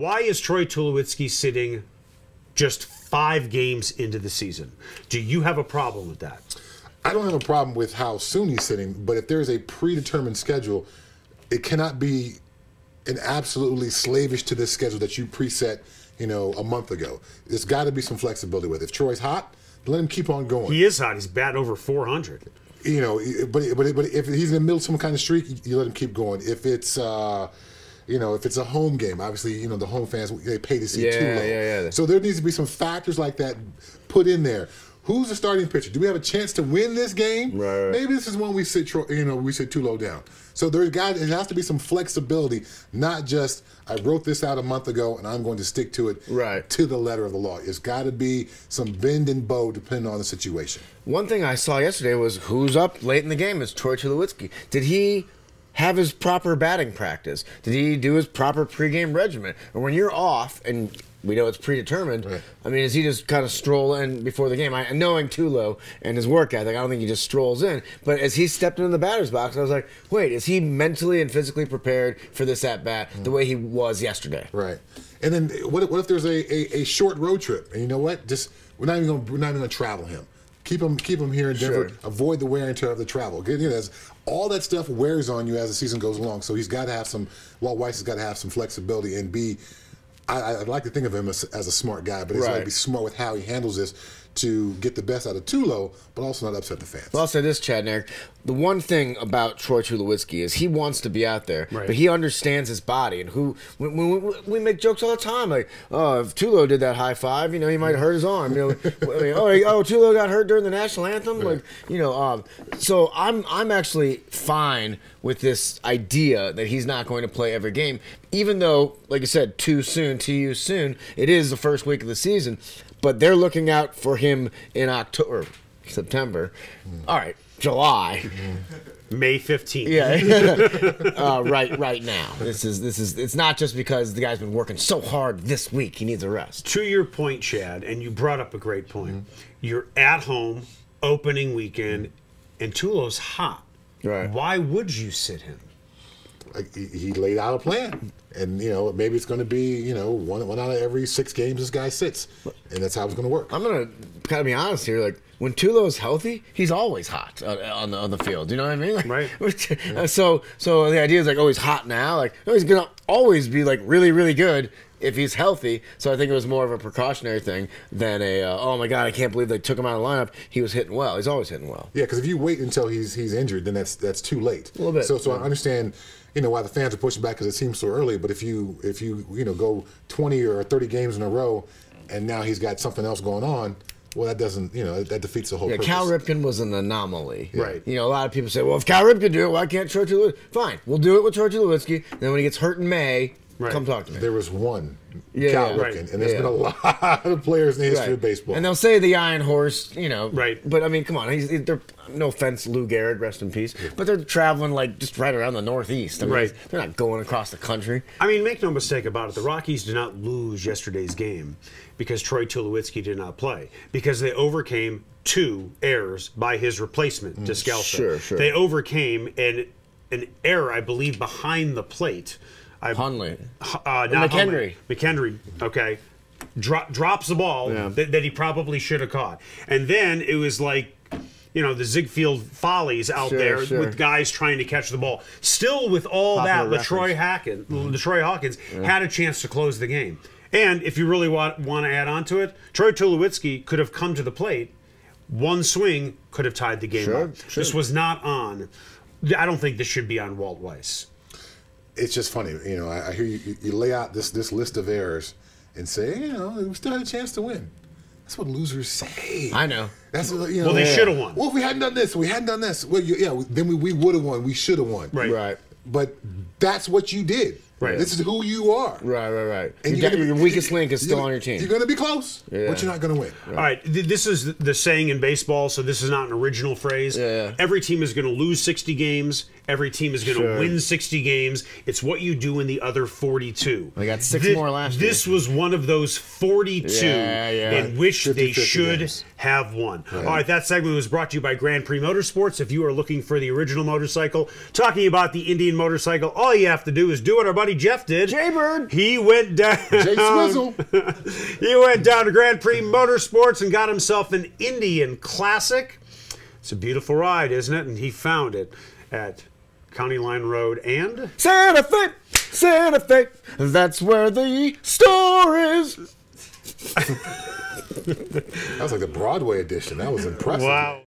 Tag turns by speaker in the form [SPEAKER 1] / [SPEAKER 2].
[SPEAKER 1] Why is Troy Tulowitzki sitting just 5 games into the season? Do you have a problem with that?
[SPEAKER 2] I don't have a problem with how soon he's sitting, but if there is a predetermined schedule, it cannot be an absolutely slavish to this schedule that you preset, a month ago. There's got to be some flexibility with it. If Troy's hot, let him keep on going.
[SPEAKER 1] He is hot. He's batting over 400.
[SPEAKER 2] But if he's in the middle of some kind of streak, you let him keep going. If it's if it's a home game, obviously, the home fans, they pay to see Tulo.
[SPEAKER 3] Yeah.
[SPEAKER 2] So there needs to be some factors like that put in there. Who's the starting pitcher? Do we have a chance to win this game?
[SPEAKER 3] Right.
[SPEAKER 2] Maybe this is when we sit Tulo down. So there has to be some flexibility, not just I wrote this out a month ago and I'm going to stick to it to the letter of the law. It's got to be some bend and bow depending on the situation.
[SPEAKER 3] One thing I saw yesterday was who's up late in the game is Troy Tulowitzki. Did he have his proper batting practice? Did he do his proper pregame regimen? Or when you're off and we know it's predetermined, I mean, is he just kind of stroll in before the game? Knowing Tulo and his work ethic, I don't think he just strolls in. But as he stepped into the batter's box, I was like, wait, is he mentally and physically prepared for this at-bat the way he was yesterday?
[SPEAKER 2] Right. And then what if there's a short road trip? And you know what? We're not even going to travel him. Keep him here in Denver.
[SPEAKER 3] Sure.
[SPEAKER 2] Avoid the wear and tear of the travel. All that stuff wears on you as the season goes along. So he's got to have some. Walt Weiss has got to have some flexibility and be. I'd like to think of him as a smart guy, but he's got to be smart with how he handles this to get the best out of Tulo, but also not upset the fans.
[SPEAKER 3] Well, I'll say this, Chad and Eric. The one thing about Troy Tulowitzki is he wants to be out there, but he understands his body. And we make jokes all the time, like, oh, if Tulo did that high five, he might hurt his arm. Tulo got hurt during the national anthem, So I'm actually fine with this idea that he's not going to play every game, even though, like you said, too soon. It is the first week of the season, but they're looking out for him in October, September. All right, July.
[SPEAKER 1] May 15th.
[SPEAKER 3] Yeah. Right now. This is it's not just because the guy's been working so hard this week, he needs a rest.
[SPEAKER 1] To your point, Chad, and you brought up a great point. You're at home, opening weekend, and Tulo's hot.
[SPEAKER 3] Right.
[SPEAKER 1] Why would you sit him?
[SPEAKER 2] Like he laid out a plan. And, maybe it's going to be, one out of every 6 games this guy sits. And that's how it's going to work.
[SPEAKER 3] I'm going to kind of be honest here. Like, when Tulo's healthy, he's always hot on the field. You know what I mean? Right. So the idea is, like, oh, he's hot now. Like, no, he's going to always be, like, really, really good if he's healthy. So I think it was more of a precautionary thing than oh, my God, I can't believe they took him out of the lineup. He was hitting well. He's always hitting well.
[SPEAKER 2] Yeah, because if you wait until he's injured, then that's too late.
[SPEAKER 3] A little bit.
[SPEAKER 2] So I understand why the fans are pushing back because it seems so early. But if you go 20 or 30 games in a row, and now he's got something else going on, well, that doesn't that defeats the whole purpose.
[SPEAKER 3] Cal Ripken was an anomaly.
[SPEAKER 1] Right.
[SPEAKER 3] A lot of people say, well, if Cal Ripken do it, why can't Troy Tulowitzki? Fine, we'll do it with Troy Tulowitzki. Then when he gets hurt in May, come talk to me.
[SPEAKER 2] There was one Cal Ripken, and there's been a lot of players in the history of baseball.
[SPEAKER 3] And they'll say the Iron Horse,
[SPEAKER 1] Right.
[SPEAKER 3] But I mean, come on, they're, no offense, Lou Gehrig, rest in peace, but they're traveling like just right around the Northeast. I mean, they're not going across the country.
[SPEAKER 1] I mean, make no mistake about it. The Rockies did not lose yesterday's game because Troy Tulowitzki did not play, because they overcame 2 errors by his replacement, Descalso.
[SPEAKER 3] Sure.
[SPEAKER 1] They overcame an error, I believe, behind the plate.
[SPEAKER 3] Hundley.
[SPEAKER 1] Not
[SPEAKER 3] McHenry.
[SPEAKER 1] McHenry, okay. Drops the ball that he probably should have caught. And then it was like, the Ziegfeld Follies out there with guys trying to catch the ball. Still with all that, LaTroy Hawkins had a chance to close the game. And if you really want to add on to it, Troy Tulowitzki could have come to the plate. One swing could have tied the game up. This was not on. I don't think this should be on Walt Weiss.
[SPEAKER 2] It's just funny, I hear you lay out this list of errors and say, we still had a chance to win. That's what losers say.
[SPEAKER 3] I know.
[SPEAKER 2] That's
[SPEAKER 1] well, they should have won.
[SPEAKER 2] Well, if we hadn't done this, Well, then we would have won. We should have won.
[SPEAKER 3] Right.
[SPEAKER 2] But that's what you did.
[SPEAKER 1] Right.
[SPEAKER 2] This is who you are.
[SPEAKER 3] Right.
[SPEAKER 2] And
[SPEAKER 3] your weakest link is still on your team.
[SPEAKER 2] You're going to be close, but you're not going to win.
[SPEAKER 1] All right. This is the saying in baseball, so this is not an original phrase. Every team is going to lose 60 games. Every team is going to win 60 games. It's what you do in the other 42.
[SPEAKER 3] They got 6 more last year.
[SPEAKER 1] This was one of those 42 in which they should have won. All right, that segment was brought to you by Grand Prix Motorsports. If you are looking for the original motorcycle, talking about the Indian motorcycle, all you have to do is do what our buddy buddy Jeff did.
[SPEAKER 3] Jaybird.
[SPEAKER 1] He went down.
[SPEAKER 2] Jay Swizzle.
[SPEAKER 1] He went down to Grand Prix Motorsports and got himself an Indian Classic. It's a beautiful ride, isn't it? And he found it at County Line Road and
[SPEAKER 3] Santa Fe. Santa Fe. That's where the store is.
[SPEAKER 2] That was like the Broadway edition. That was impressive.
[SPEAKER 1] Wow.